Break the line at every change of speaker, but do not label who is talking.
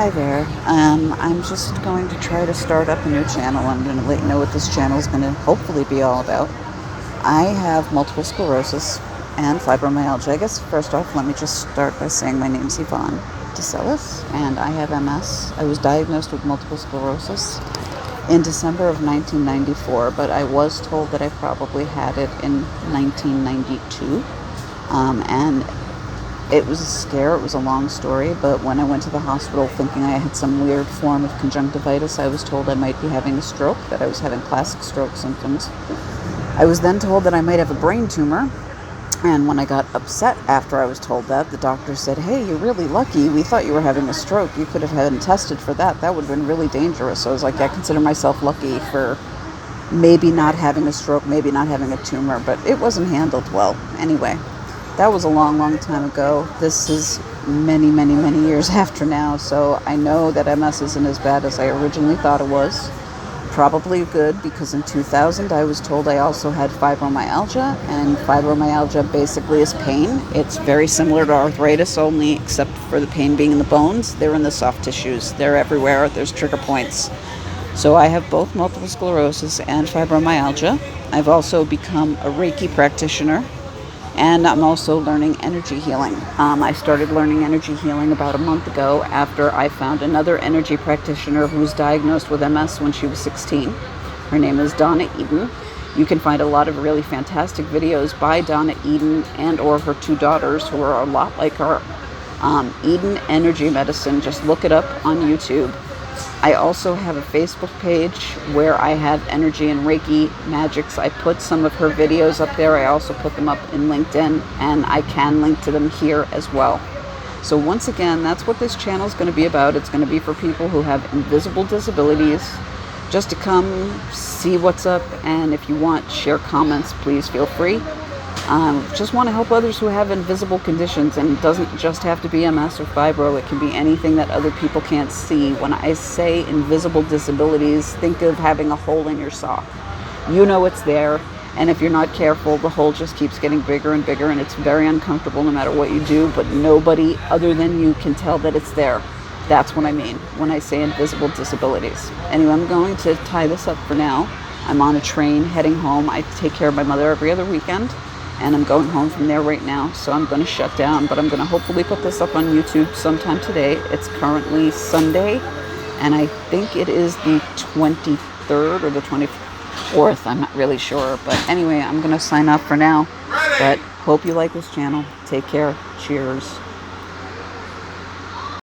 Hi there. I'm just going to try to start up a new channel. I'm going to let you know what this channel is going to hopefully be all about. I have multiple sclerosis and fibromyalgia. I guess first off, let me just start by saying my name's Yvonne DeCellis, and I have MS. I was diagnosed with multiple sclerosis in December of 1994, but I was told that I probably had it in 1992. And it was a scare. It was a long story, but when I went to the hospital thinking I had some weird form of conjunctivitis, I was told I might be having a stroke, that I was having classic stroke symptoms. I was then told that I might have a brain tumor, and when I got upset after I was told that, the doctor said, "Hey, you're really lucky. We thought you were having a stroke. You could have been tested for that. That would have been really dangerous." So I was like, I consider myself lucky for maybe not having a stroke, maybe not having a tumor, but it wasn't handled well. Anyway, that was a long, long time ago. This is many, many, many years after now, so I know that MS isn't as bad as I originally thought it was. Probably good, because in 2000 I was told I also had fibromyalgia, and fibromyalgia basically is pain. It's very similar to arthritis, only except for the pain being in the bones. They're in the soft tissues. They're everywhere. There's trigger points. So I have both multiple sclerosis and fibromyalgia. I've also become a Reiki practitioner, and I'm also learning energy healing. I started learning energy healing about a month ago after I found another energy practitioner who was diagnosed with MS when she was 16. Her name is Donna Eden. You can find a lot of really fantastic videos by Donna Eden and or her two daughters, who are a lot like her. Eden Energy Medicine, just look it up on YouTube. I also have a Facebook page where I have energy and Reiki magics. I put some of her videos up there. I also put them up in LinkedIn, and I can link to them here as well. So once again, that's what this channel is going to be about. It's going to be for people who have invisible disabilities, just to come see what's up, and if you want, share comments, please feel free. Just want to help others who have invisible conditions, and it doesn't just have to be MS or fibro. It can be anything that other people can't see. When I say invisible disabilities, think of having a hole in your sock. You know it's there, and if you're not careful, the hole just keeps getting bigger and bigger, and it's very uncomfortable no matter what you do, but nobody other than you can tell that it's there. That's what I mean when I say invisible disabilities. Anyway, I'm going to tie this up for now. I'm on a train heading home. I take care of my mother every other weekend, and I'm going home from there right now, so I'm going to shut down, but I'm going to hopefully put this up on YouTube sometime today. It's currently Sunday, and I think it is the 23rd or the 24th. I'm not really sure, but anyway, I'm going to sign off for now, but hope you like this channel. Take care. Cheers.